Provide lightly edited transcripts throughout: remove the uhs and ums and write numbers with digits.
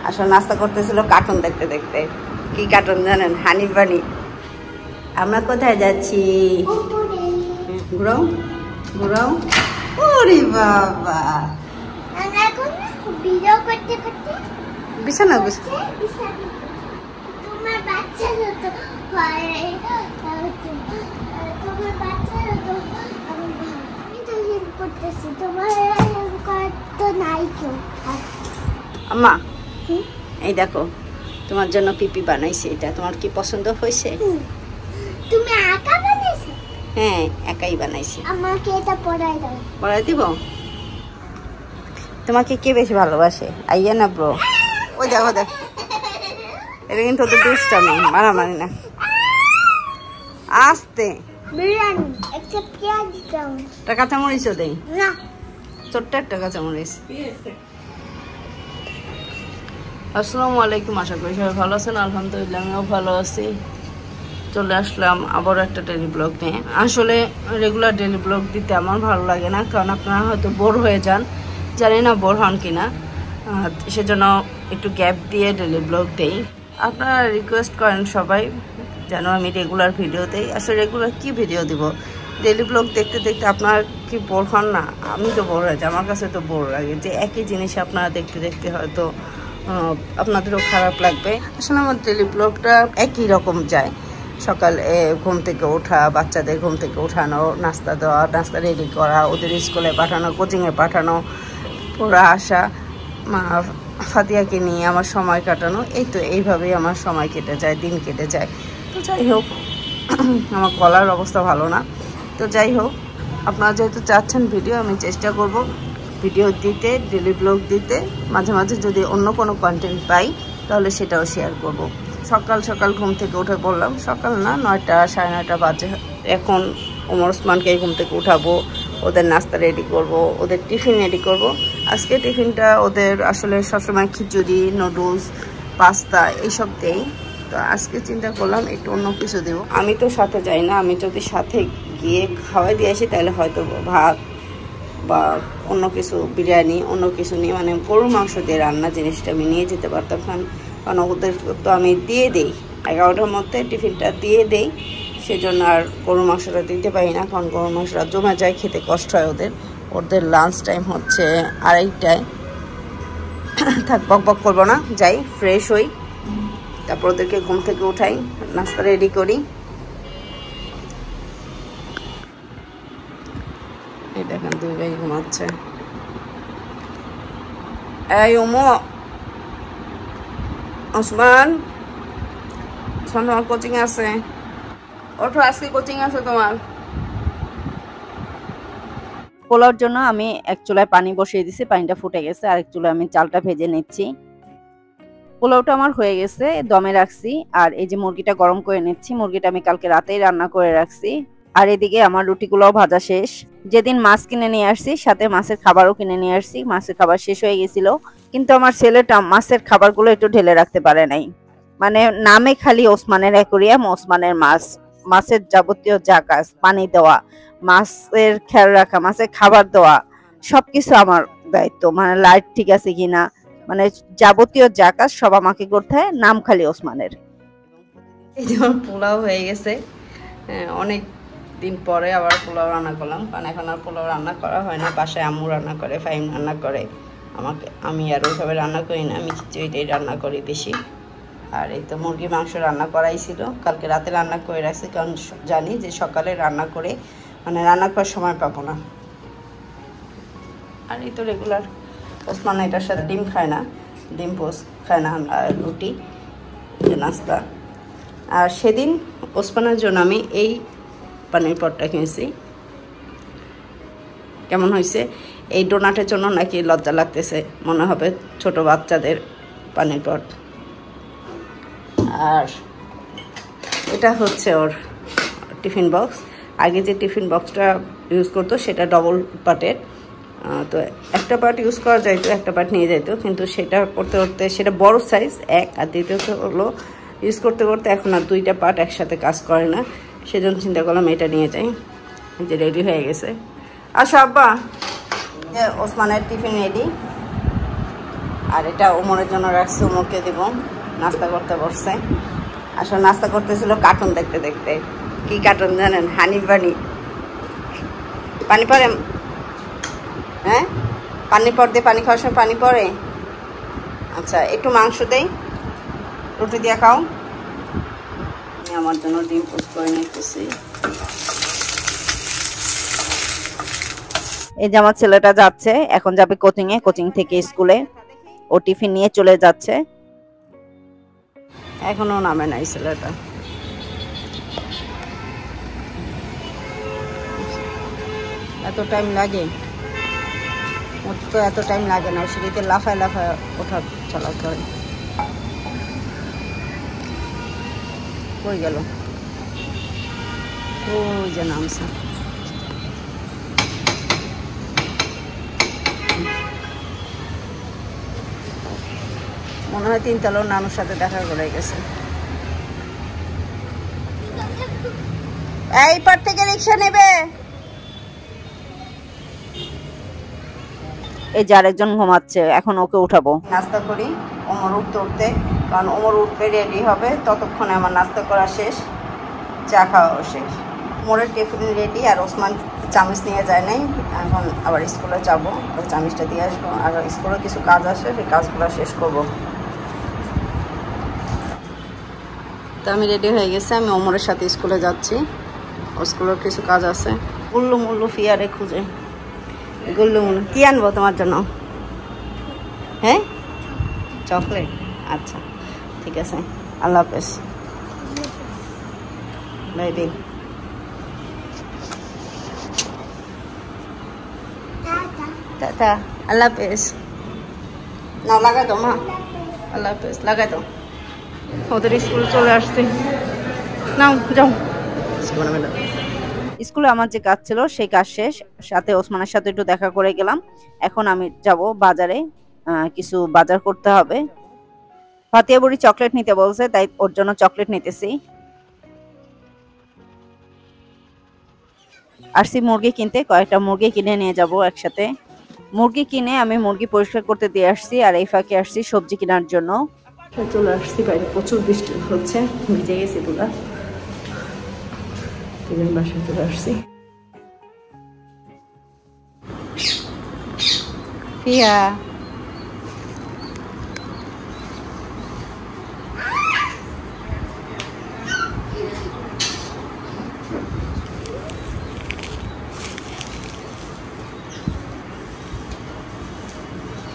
আসলে নাস্তা করতেছিল কার্টুন দেখতে দেখতে। কি কার্টুন জানেন? হানি বানি। আমরা কোথায় যাচ্ছি? ঘুরাও ঘুরাও। ওরে বাবা, বিছানা তোমার বাচ্চারা তো আম্মা এই দেখো তোমার জন্য পিপি বানাইছি। এটা তোমার কি পছন্দ হয়েছে? তুমি একা বানাইছো? হ্যাঁ, একাই বানাইছি। আমাকে এটা পড়াই দাও। পড়াই দিব? তোমাকে কে বেশি ভালোবাসে, আইয়া না ব্রো? ওই দেখো দেখ, এটা কিন্তু ওদের দুষ্টামি, মারামারি না। আস্তে। বিরিয়ানি একটা পেঁয়াজ দাও। একটা কাঁচামরিচও দেই না, ছোট্ট একটা কাঁচামরিচ। আসসালামু আলাইকুম, আশা করি সবাই ভালো আছেন। আলহামদুলিল্লাহ আমিও ভালো আছি। চলে আসলাম আবারও একটা ডেলি ব্লগ নিয়ে। আসলে রেগুলার ডেলি ব্লগ দিতে আমার ভালো লাগে না, কারণ আপনারা হয়তো বোর হয়ে যান, জানি না বোর হন কিনা, সেজন্য একটু গ্যাপ দিয়ে ডেলি ব্লগ দেই। আপনারা রিকোয়েস্ট করেন সবাই যেন আমি রেগুলার ভিডিও দিই। আসলে রেগুলার কি ভিডিও দিব? ডেলি ব্লগ দেখতে দেখতে আপনারা কি বোর হন না? আমি তো বোর হয়ে যাই, আমার কাছে তো বোর লাগে যে একই জিনিস আপনারা দেখতে দেখতে হয়তো আপনাদেরও খারাপ লাগবে। আসলে আমার ডেলি ব্লগটা একই রকম যায়। সকালে ঘুম থেকে ওঠা, বাচ্চাদের ঘুম থেকে ওঠানো, নাস্তা দেওয়া, নাস্তা রেডি করা, ওদের স্কুলে পাঠানো, কোচিংয়ে পাঠানো, পড়া আসা, ফাতিয়াকে নিয়ে আমার সময় কাটানো, এই তো এইভাবেই আমার সময় কেটে যায়, দিন কেটে যায়। তো যাই হোক, আমার গলার অবস্থা ভালো না। তো যাই হোক, আপনারা যেহেতু চাচ্ছেন ভিডিও, আমি চেষ্টা করব ভিডিও দিতে, ডেলি ব্লগ দিতে। মাঝে মাঝে যদি অন্য কোনো কন্টেন্ট পাই তাহলে সেটাও শেয়ার করব। সকাল সকাল ঘুম থেকে উঠে পড়লাম, সকাল না 9টা 9:30 বাজে। এখন ওমর ওসমানকে ঘুম থেকে উঠাবো, ওদের নাস্তা রেডি করব, ওদের টিফিন রেডি করব। আজকে টিফিনটা ওদের আসলে সবসময় খিচুড়ি, নুডলস, পাস্তা এইসব দেই। তো আজকে চিন্তা করলাম একটু অন্য কিছু দেবো। আমি তো সাথে যাই না, আমি যদি সাথে গিয়ে খাওয়াই দিয়ে আসি তাহলে হয়তো ভাত বা অন্য কিছু, বিরিয়ানি, অন্য কিছু নিয়ে, মানে গরুর মাংস দিয়ে রান্না জিনিসটা আমি নিয়ে যেতে পারতাম। কারণ ওদের তো আমি দিয়ে দিই 11টার মধ্যে টিফিনটা দিয়ে দেই, সেজন্য আর গরুর মাংসটা দিতে পারি না, কারণ গরুর মাংসটা জমে যায়, খেতে কষ্ট হয় ওদের। ওদের লাঞ্চ টাইম হচ্ছে 2:30টায়। থাক, বক বক করবো না, যাই ফ্রেশ হই, তারপর ওদেরকে ঘুম থেকে উঠাই, নাস্তা রেডি করি। এই দেখেন দুই ভাই ঘুমাচ্ছে। এই ওসমান, তোমার কোচিং আছে, ওঠো, আজকে কোচিং আছে তোমার। পোলাওর জন্য আমি এক চুলায় পানি বসিয়ে দিছি, পানিটা ফুটে গেছে। আর এক চুলায় আমি চালটা ভেজে নিচ্ছি। পোলাওটা আমার হয়ে গেছে, দমে রাখছি। আর এই যে মুরগিটা গরম করে নিচ্ছি, মুরগিটা আমি কালকে রাতেই রান্না করে রাখছি। আর এদিকে আমার রুটিগুলোও ভাজা শেষ। যেদিন মাছ কিনে নিয়ে আসছি, সাথে মাছের খাবারও কিনে নিয়ে আসছি। মাছের খাবার শেষ হয়ে গেছিল, কিন্তু আমার ছেলেটা মাছের খাবারগুলো একটু ঢেলে রাখতে পারে নাই। মানে নামে খালি ওসমানের অ্যাকোরিয়াম, ওসমানের মাছ, মাছের যাবতীয় যা কাজ, পানি দেওয়া, মাছের খেয়াল রাখা, মাছের খাবার দেওয়া, সবকিছু আমার দায়িত্ব। মানে লাইট ঠিক আছে কিনা, মানে যাবতীয় যা কাজ সব আমাকে করতে হয়, নাম খালি ওসমানের। এই যেমন পোলাও হয়ে গেছে, অনেক দিন পরে আবার পোলাও রান্না করলাম, কারণ এখন আর পোলাও রান্না করা হয় না। বাসায় আম্মু রান্না করে, ফাইম রান্না করে, আমি আর ওইভাবে রান্না করি না, আমি খিচুড়িটাই রান্না করি বেশি। আর এই তো মুরগি মাংস রান্না করাই ছিল, কালকে রাতে রান্না করে রাখছি, কারণ জানি যে সকালে রান্না করে মানে রান্না করার সময় পাবো না। আর এই তো রেগুলার ওসমান এটার সাথে ডিম খায় না, ডিম পোস্ট খায় না, আর রুটি যে নাস্তা। আর সেদিন ওসমানের জন্য আমি এই পানির পটটা কিনেছি। কেমন হয়েছে? এই ডোনাটের জন্য নাকি লজ্জা লাগতেছে, মনে হবে ছোট বাচ্চাদের পানির পট। আর এটা হচ্ছে ওর টিফিন বক্স। আগে যে টিফিন বক্সটা ইউজ করতো সেটা ডবল পার্টের, তো একটা পার্ট ইউজ করা যাইতো, একটা পার্ট নিয়ে যাইতো, কিন্তু সেটা করতে করতে সেটা বড় সাইজ এক, আর দ্বিতীয়ত হলো ইউজ করতে করতে এখন আর 2টা পার্ট একসাথে কাজ করে না, সেজন্য চিন্তা করলাম এটা নিয়ে যাই। যে রেডি হয়ে গেছে। আসো আব্বা, ওসমানের টিফিন রেডি। আর এটা ওমরের জন্য রাখছি, ওমরকে দিব, নাস্তা করতে বসছে। আসলে নাস্তা করতেছিল কার্টুন দেখতে দেখতে। কি কার্টুন জানেন? হানি বানি। পানি পড়ে? হ্যাঁ, পানি পর দিয়ে, পানি খাওয়ার সময় পানি পড়ে। আচ্ছা, একটু মাংস দেই, রুটি দিয়ে খাও। আমি আমার জন্য ডিম পোস্ট করে নিতেছি। এই যে আমার ছেলেটা যাচ্ছে, এখন যাবে কোচিং এ, কোচিং থেকে স্কুলে। ও টিফিন নিয়ে চলে যাচ্ছে, এখনো নামে নাই ছেলেটা। এত টাইম লাগে? ওর তো এত টাইম লাগে না, সিঁড়িতে লাফায় লাফায় ওঠা চলা করে। কই গেল? ওই যে নামছে। মনে হয় 3 তলার নানুর সাথে দেখা করে গেছে। এই পার থেকে রিক্সা নেবে। এই যে আরেকজন ঘুমাচ্ছে, এখন ওকে উঠাবো। নাস্তা করি ওমর উঠতে উঠতে, কারণ ওমর উঠবে রেডি হবে, ততক্ষণে আমার নাস্তা করা শেষ, চা খাওয়াও শেষ। ওমরের টিফিন রেডি, আর ওসমান চামিচ নিয়ে যায় নাই, এখন আবার স্কুলে যাবো, চামিচটা দিয়ে আসবো। আর স্কুলে কিছু কাজ আসে, সেই কাজগুলো শেষ করবো। তো আমি রেডি হয়ে গেছি, আমি ওমরের সাথে স্কুলে যাচ্ছি। ওর স্কুলের কিছু কাজ আছে। গুল্লু মুল্লু ফিয়ারে খুঁজে, গুল্লু মুল্লু কি আনবো তোমার জন্য? হ্যাঁ, চকলেট। আচ্ছা ঠিক আছে, আল্লাহ হাফেজ। বেবি টাটা, আল্লাহ হাফেজ। নাও লাগাই তো মা, আল্লাহ হাফেজ, লাগাই তো। ওদের স্কুল চলে আসছে, নাও যাও। স্কুলে আমার যে কাজ ছিল সেই কাজ শেষ, সাথে ওসমানের সাথে একটু দেখা করে গেলাম। এখন আমি যাব বাজারে, কিছু বাজার করতে হবে। ফাতিয়া বুড়ি চকলেট নিতে বলছে, তাই ওর জন্য চকলেট নিতেছি। আসছি মুরগি কিনতে, কয়েকটা মুরগি কিনে নিয়ে যাব একসাথে। মুরগি কিনে আমি মুরগি পরিষ্কার করতে দিয়ে আসছি, আর এই ফাঁকে আসছি সবজি কেনার জন্য। চলে আসছি, বাইরে প্রচুর বৃষ্টি হচ্ছে, ভিজে গেছি পুরা। বাসায় চলে আসছি। ফিয়া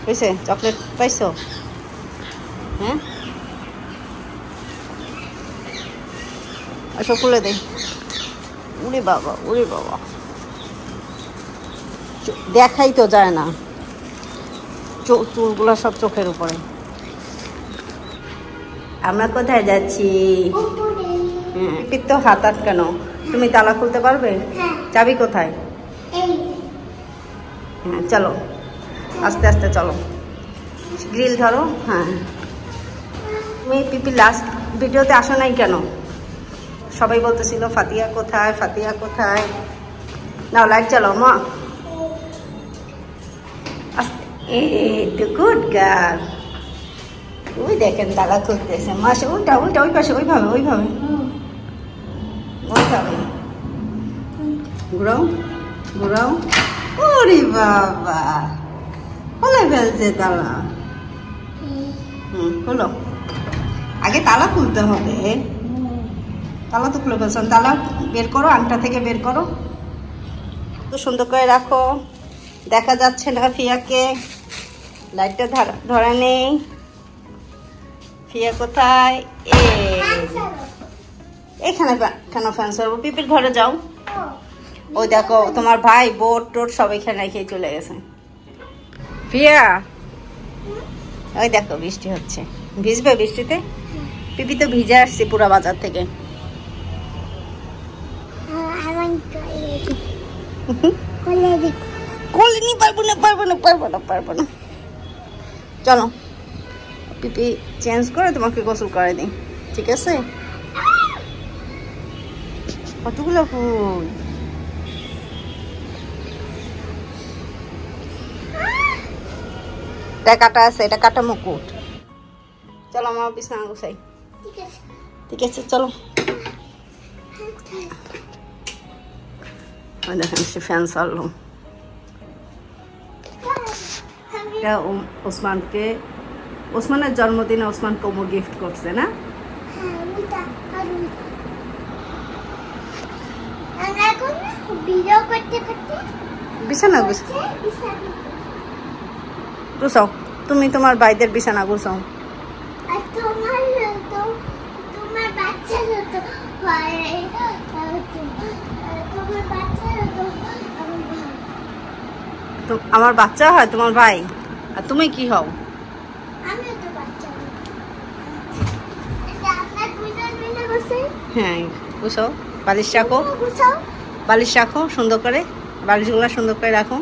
হয়েছে? চকলেট পাইছো? হ্যাঁ, আসো খুলে দে। উরে বাবা, উরে বাবা, দেখাই তো যায় না, চুলগুলো সব চোখের উপরে। আমরা কোথায় যাচ্ছি? তো হাত আটকানো, তুমি তালা খুলতে পারবে? চাবি কোথায়? হ্যাঁ চলো, আস্তে আস্তে চলো, গ্রিল ধরো। হ্যাঁ, তুমি পিপি লাস্ট ভিডিওতে আসো নাই কেন? সবাই বলতেছিল ফাতিয়া কোথায়, ফাতিয়া কোথায়। নাও লাইট চালাও মা। Good girl. ওই দেখেন তালা খুলতেছে, মাসে উল্টা উল্টা, ওই পাশে, ওইভাবে ওইভাবে ওইভাবে ঘুরাও ঘুরাও। ওরে বাবা, খুলে ফেলছে তালা। হলো, আগে তালা খুলতে হবে। তালা তো খুলে ফেলছেন, তালা বের করো, আংটা থেকে বের করো, তো সুন্দর করে রাখো, দেখা যাচ্ছে না ফিয়াকে। লাইটটা ধরা নেই। ফিয়া কোথায়? এখানে কেন ফ্যান সারবো? পিপির ঘরে যাও। ওই দেখো তোমার ভাই বোট টোট সব এখানে রেখে চলে গেছে। ফিয়া ওই দেখো বৃষ্টি হচ্ছে, ভিজবে বৃষ্টিতে? পিপি তো ভিজে আসছে পুরা বাজার থেকে। পারবো না। চলো পিপি চেঞ্জ করে তোমাকে গোসল করে দিই, ঠিক আছে? কতগুলো ফুল। এটা কাটা আছে, এটা কাটা মুকুট। চলো আমার বিছানা গুছাই। ঠিক আছে ঠিক আছে চলো। দেখেন সে ফ্যান চাললো। এটা ওসমানকে, ওসমানের জন্মদিনে ওসমান কোমর গিফট করছে না? হ্যাঁ ওইটা আর ওইটা এখন ভিডিও করতে করতে বিছানা গুছাও, তুমি তোমার ভাইদের বিছানা গুছাও। আর তোমার বাচ্চারা তো তোমার বাচ্চারা তো আমার বাচ্চা হয় তোমার ভাই, আর তুমি কি হও? আমিও তো বাচ্চা। আপনার দুইজন মিলে বসে হ্যাঁ গুছাও, বালিশ রাখো, গুছাও, বালিশ রাখো সুন্দর করে, বালিশগুলো সুন্দর করে রাখো।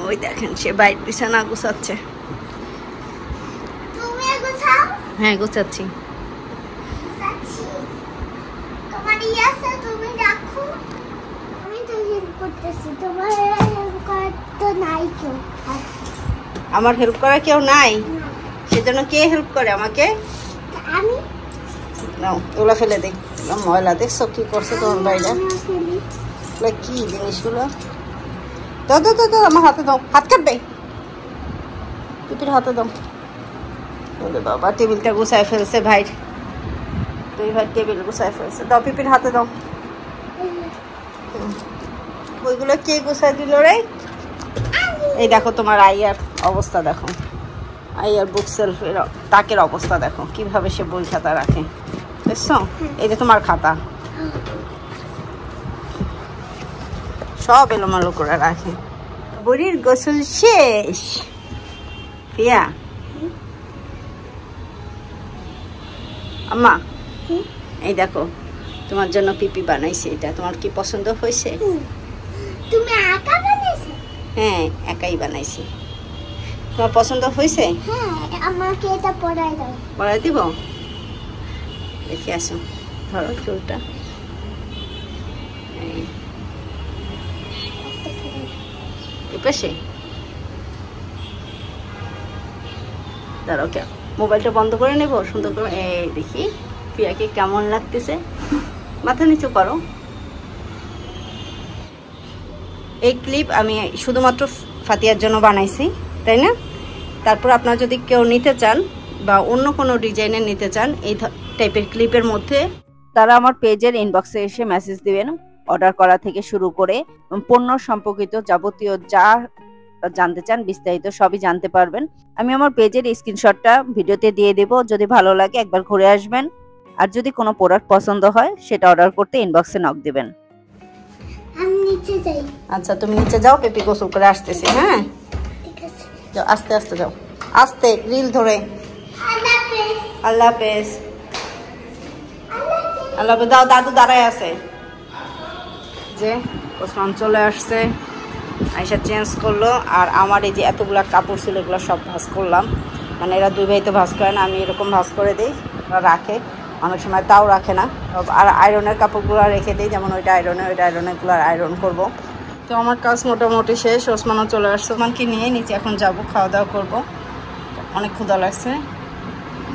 ওই দেখেন সে বাইর বিছানা গুছাচ্ছে। তুমি গুছাও। হ্যাঁ গুছাচ্ছি। গুছাচ্ছি। তোমার আছে তুমি রাখো, আমি তো হেল্প করতেছি। তোমার হেল্প করার তো নাই কেউ। আমার হেল্প করার কেউ নাই, সেজন্য কে হেল্প করে আমাকে? আমি। নাও এগুলো ফেলে দিই, ময়লা দেখছো কি করছে তোমার ভাইরা? কি জিনিসগুলো? দাও দাও দাও, আমার হাতে দাও, হাত কাটবে, পিপির হাতে দাও। বাবা টেবিলটা গুছাই ফেলছে ভাই, দুই ভাই টেবিল গুছাই ফেলছে। দাও পিপির হাতে দাও। ওইগুলো কে গুছাই দিল রে? এই দেখো তোমার আইয়ার অবস্থা দেখো, আইয়ার বুক সেলফের তাকের অবস্থা দেখো কিভাবে সে বই খাতা রাখে, বুঝছো? এই যে তোমার খাতা সব এলোমেলো করে রাখে। বুড়ির গোসল শেষ। পিয়া আম্মা এই দেখো তোমার জন্য পিপি বানাইছি, এটা তোমার কি পছন্দ হয়েছে? তুমি একা বানাইছো? হ্যাঁ একাই বানাইছি। তোমার পছন্দ হয়েছে? হ্যাঁ আমাকে এটা পড়াই দাও। পড়াই দিব, দেখে আসো। ধরো চুলটা, এই পাশে দাঁড়াও, কে মোবাইলটা বন্ধ করে নেব সুন্দর করে। এই দেখি পিয়াকে কেমন লাগতেছে, মাথা নিচু করো। এই ক্লিপ আমি শুধুমাত্র ফাতিয়ার জন্য বানাইছি, তাই না? তারপর আপনারা যদি কেউ নিতে চান বা অন্য কোনো ডিজাইনের নিতে চান এই টাইপের ক্লিপের মধ্যে, তারা আমার পেজের ইনবক্সে এসে মেসেজ দিবেন। অর্ডার করা থেকে শুরু করে পণ্য সম্পর্কিত যাবতীয় যা জানতে চান বিস্তারিত সবই জানতে পারবেন। আমি আমার পেজের স্ক্রিনশটটা ভিডিওতে দিয়ে দেব, যদি ভালো লাগে একবার ঘুরে আসবেন। আর যদি কোনো প্রোডাক্ট পছন্দ হয় সেটা অর্ডার করতে ইনবক্সে নক দিবেন। আমি নিচে যাই। আচ্ছা তুমি নিচে যাও, পেপি গোসল করে আসতেছি। হ্যাঁ ঠিক আছে যাও, আস্তে আস্তে যাও, আস্তে রিল ধরে। আল্লাহ হাফেজ। আল্লাহ হাফেজ। আল্লাহ হাফেজ। দাও, দাদু দাঁড়ায় আছে। যে ওসমান চলে আসছে, আইসা চেঞ্জ করলো। আর আমার এই যে এতগুলা কাপড় ছিল এগুলো সব ভাঁজ করলাম, মানে এরা দুই ভাই তো ভাঁজ করে না, আমি এরকম ভাঁজ করে দিই, ওরা রাখে, অনেক সময় তাও রাখে না। আর আয়রনের কাপড়গুলো রেখে দিই, যেমন ওইটা আয়রনে, ওইটা আয়রনেরগুলো আয়রন করবো। তো আমার কাজ মোটামুটি শেষ, ওসমানও চলে আসছে। ওসমানকে নিয়ে নিচে এখন যাবো, খাওয়া দাওয়া করবো, অনেক ক্ষুধা লাগছে।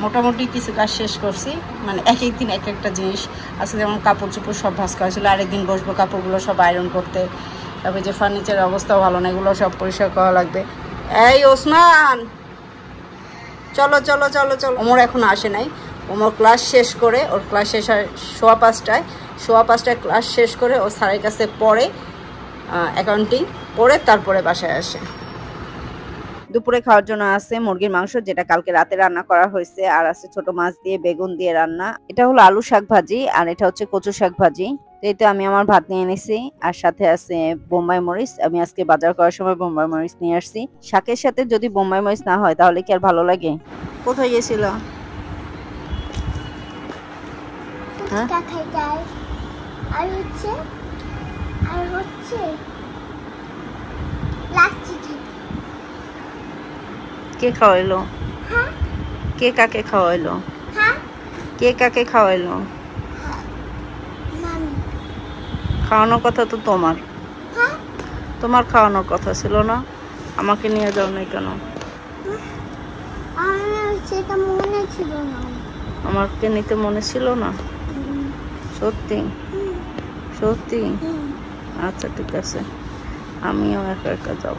মোটামুটি কিছু কাজ শেষ করছি, মানে এক এক দিন এক একটা জিনিস আছে, যেমন কাপড় চোপড় সব ভাঁজ করা ছিল, আরেকদিন বসবো কাপড়গুলো সব আয়রন করতে। তারপরে যে ফার্নিচারের অবস্থাও ভালো না, এগুলো সব পরিষ্কার করা লাগবে। এই ওসমান চলো চলো চলো চলো। ওমর এখন আসে নাই, ওমর ক্লাস শেষ করে, ওর ক্লাস শেষ হয় 5:15, 5:15 ক্লাস শেষ করে ও স্যারের কাছে পড়ে, অ্যাকাউন্টিং পড়ে তারপরে বাসায় আসে। দুপুরে খাওয়ার জন্য আছে মুরগির মাংস, যেটা কালকে রাতে রান্না করা হয়েছে, আর আছে ছোট মাছ দিয়ে বেগুন দিয়ে রান্না। এটা হলো আলু শাক ভাজি, আর এটা হচ্ছে কচু শাক ভাজি। তো এই তো আমি আমার ভাত নিয়ে নিছি, আর সাথে আছে বোম্বাই মরিচ। আমি আজকে বাজার করার সময় বোম্বাই মরিচ নিয়ে আসছি। শাকের সাথে যদি বোম্বাই মরিচ না হয় তাহলে কি আর ভালো লাগে? কোথায় গেছিল? হ্যাঁ আর হচ্ছে লাচ্ছি। কে খাওয়াইলো? হ্যাঁ কে কাকে খাওয়াইলো? হ্যাঁ কে কাকে খাওয়াইলো? মামি। খাওয়ানোর কথা তো তোমার, হ্যাঁ তোমার খাওয়ানোর কথা ছিল না? আমাকে নিয়ে যাও না কেন? সেটা মনে ছিল না। আমাকে নিতে মনে ছিল না? সত্যি সত্যি? আচ্ছা ঠিক আছে, আমিও একা একা যাব।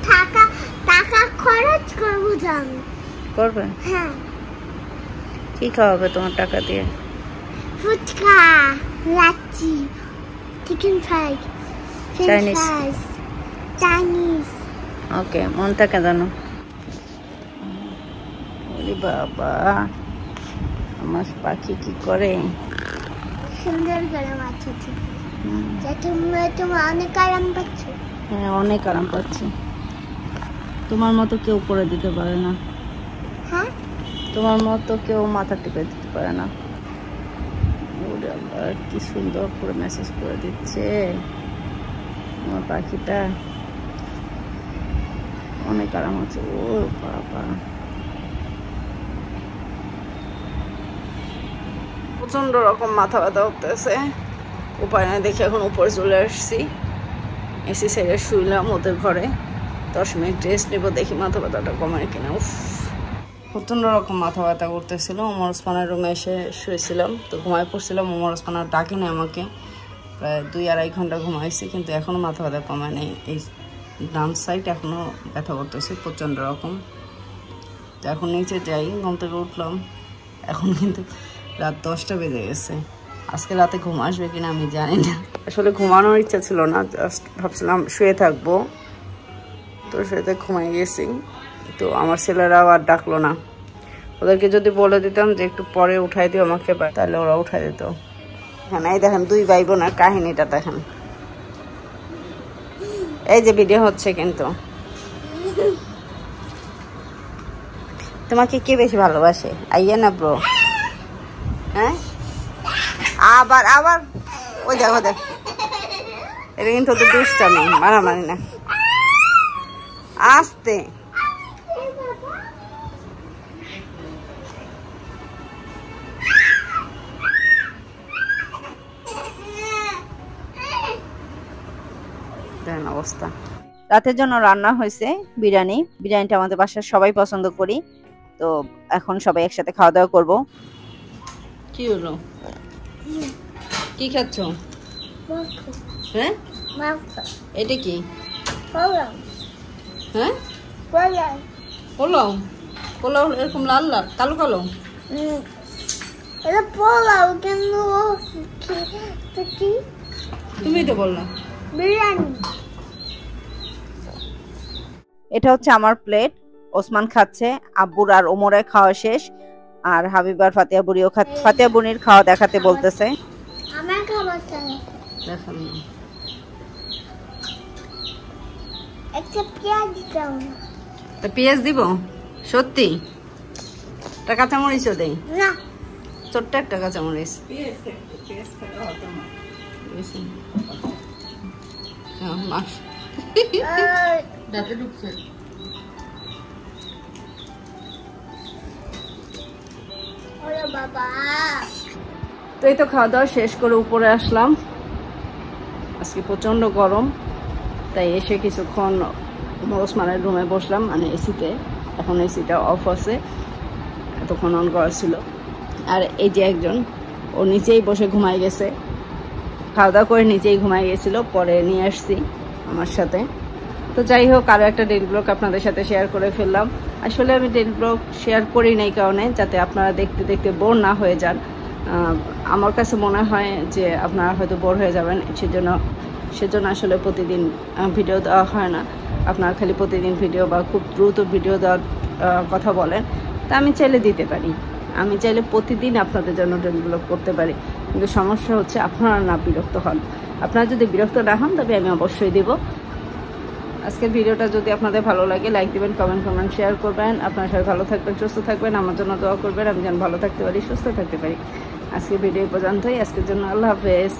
টাকা টাকা খরচ করবো জানো? করবে? হ্যাঁ। কি খাওয়াবে তোমার টাকা দিয়ে? Phuchka, lassi, chicken fry, Chinese. Chinese. Okay, মন থাকে জানো? ওরে বাবা, আমার পাখি কি করে? সুন্দর করে মাছছে। তুমি অনেক আরাম পাচ্ছ। হ্যাঁ, অনেক আরাম পাচ্ছি। তোমার মতো কেউ করে দিতে পারে না। হ্যাঁ, তোমার মতো কেউ মাথা টিপে দিতে পারে না। ওরে আল্লাহ, কি সুন্দর করে মেসেজ করে দিচ্ছে আমার পাখিটা। অনেক আরাম আছে। ও বাবা, প্রচন্ড রকম মাথা ব্যথা উঠতেছে, উপায় নাই দেখে এখন উপরে চলে আসছি। এসি সাইডে শুইলাম ওদের ঘরে, 10 মিনিট রেস্ট নেবো, দেখি মাথা ব্যথাটা কমায় কিনা। উফ, প্রচন্ড রকম মাথা ব্যথা করতেছিল। ওমর ওসমানের রুমে এসে শুয়েছিলাম, তো ঘুমায় পড়ছিলাম। ওমর ওসমান আর ডাকে নেই আমাকে, প্রায় 2-2.5 ঘন্টা ঘুমাইছি, কিন্তু এখনও মাথা ব্যথা কমায় নেই। এই ডান সাইড এখনও ব্যথা করতেছে প্রচণ্ড রকম। তো এখন নিচে যাই, ঘুম থেকে উঠলাম, এখন কিন্তু রাত 10টা বেজে গেছে। আজকে রাতে ঘুম আসবে কিনা আমি জানি না। আসলে ঘুমানোর ইচ্ছা ছিল না, জাস্ট ভাবছিলাম শুয়ে থাকবো, তো শুয়েতে ঘুমাই গেছি। তো আমার ছেলেরাও আর ডাকলো না। ওদেরকে যদি বলে দিতাম যে একটু পরে উঠাই দিও আমাকে, তাহলে ওরা উঠাই দিত। এখানে এই দেখেন 2 ভাই বোনের কাহিনীটা দেখেন। এই যে ভিডিও হচ্ছে, কিন্তু তোমাকে কে বেশি ভালোবাসে, আইয়া না ব্রো? হ্যাঁ, আবার আবার ওই দেখো দেখ, এটা কিন্তু ওদের দুষ্টামি, মারামারি না, আস্তে। দেখেন অবস্থা। রাতের জন্য রান্না হয়েছে বিরিয়ানি। বিরিয়ানিটা আমাদের বাসার সবাই পছন্দ করি, তো এখন সবাই একসাথে খাওয়া দাওয়া করব। কি হলো, কি খাচ্ছ? হ্যাঁ, এটা কি? হ্যাঁ, পোলাও। পোলাও এরকম লাল লাল কালো কালো? এটা পোলাও, কিন্তু তুমি তো বললা বিরিয়ানি। এটা হচ্ছে আমার প্লেট। ওসমান খাচ্ছে, আব্বুর আর ওমরের খাওয়া শেষ, আর হাবিব আর ফাতিয়া বুড়িও খাচ্ছে। ফাতিয়া বুড়ির খাওয়া দেখাতে বলতেছে। আমার খাবার চাই, দেখান না। একটা পেঁয়াজ দাও। তা পেঁয়াজ দিব? সত্যি? একটা কাঁচামরিচও দেই না, ছোট্ট একটা কাঁচামরিচ। দাঁতে ঢুকছে। ওরে বাবা। তো এই তো খাওয়া দাওয়া শেষ করে উপরে আসলাম। আজকে প্রচন্ড গরম, তাই এসে কিছুক্ষণ ওসমানের রুমে বসলাম, মানে এসিতে। এখন এসিটা অফ আছে, এতক্ষণ অন করা ছিল। আর এই যে একজন, ও নিচেই বসে ঘুমাই গেছে, খাওয়া দাওয়া করে নিচেই ঘুমাই গেছিল, পরে নিয়ে আসছি আমার সাথে। তো যাই হোক, আরও একটা ডেইলি ব্লগ আপনাদের সাথে শেয়ার করে ফেললাম। আসলে আমি ডেইলি ব্লগ শেয়ার করি নাই কারণে, যাতে আপনারা দেখতে দেখতে বোর না হয়ে যান। আমার কাছে মনে হয় যে আপনারা হয়তো বোর হয়ে যাবেন, সেজন্য আসলে প্রতিদিন ভিডিও দেওয়া হয় না। আপনারা খালি প্রতিদিন ভিডিও বা খুব দ্রুত ভিডিও দেওয়ার কথা বলেন, তা আমি চাইলে দিতে পারি। আমি চাইলে প্রতিদিন আপনাদের জন্য ডেইলি ব্লগ করতে পারি, কিন্তু সমস্যা হচ্ছে আপনারা না বিরক্ত হন। আপনারা যদি বিরক্ত না হন তবে আমি অবশ্যই দেব। আজকের ভিডিওটা যদি আপনাদের ভালো লাগে, লাইক দিবেন, কমেন্ট শেয়ার করবেন। আপনারা সবাই ভালো থাকবেন, সুস্থ থাকবেন, আমার জন্য দোয়া করবেন, আমি যেন ভালো থাকতে পারি, সুস্থ থাকতে পারি। আজকের ভিডিও পর্যন্তই। আজকের জন্য আল্লাহ হাফেজ।